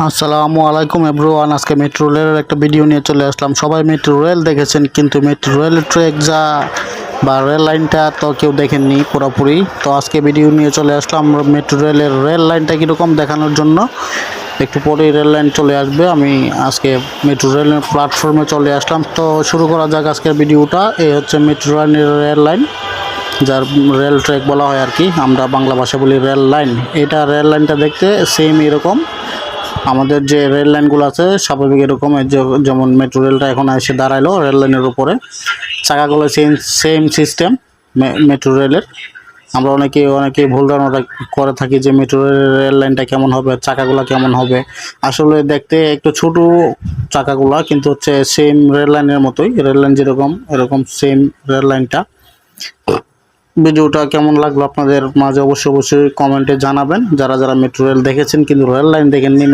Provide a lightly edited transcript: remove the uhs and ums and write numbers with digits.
আসসালামু আলাইকুম এভরিওয়ান। আজকে মেট্রো রেলের একটা ভিডিও নিয়ে চলে আসলাম। সবাই মেট্রো রেল দেখেছেন, কিন্তু মেট্রো রেলের ট্র্যাক যা বা রেল লাইনটা তো কেউ দেখেননি পুরোপুরি। তো আজকে ভিডিও নিয়ে চলে আসলাম মেট্রো রেলের রেল লাইনটা কীরকম দেখানোর জন্য। একটু পরেই রেল লাইন চলে আসবে। আমি আজকে মেট্রো রেলের প্ল্যাটফর্মে চলে আসলাম। তো শুরু করা যাক আজকের ভিডিওটা। এই হচ্ছে মেট্রো রেলের রেল লাইন, যার রেল ট্র্যাক বলা হয় আর কি, আমরা বাংলা ভাষা বলি রেল লাইন। এটা রেল লাইনটা দেখতে সেম এরকম আমাদের যে রেল লাইনগুলো আছে স্বাভাবিক এরকম, যেমন মেট্রো রেলটা এখন এসে দাঁড়াইলো রেল লাইনের উপরে, চাকাগুলো সেম সেম সিস্টেম মেট্রো রেলের। আমরা অনেকে ভুল ধারণা করে থাকি যে মেট্রো রেল লাইনটা কেমন হবে, চাকাগুলো কেমন হবে। আসলে দেখতে একটু ছোট চাকাগুলা, কিন্তু হচ্ছে সেম রেল লাইনের মতোই, রেল লাইন যেরকম এরকম সেম রেল লাইনটা। ভিডিওটা কেমন লাগলো আপনাদের মাঝে অবশ্যই কমেন্টে জানাবেন। যারা যারা মেট্রো রেল দেখেছেন কিন্তু রেল লাইন দেখেননি,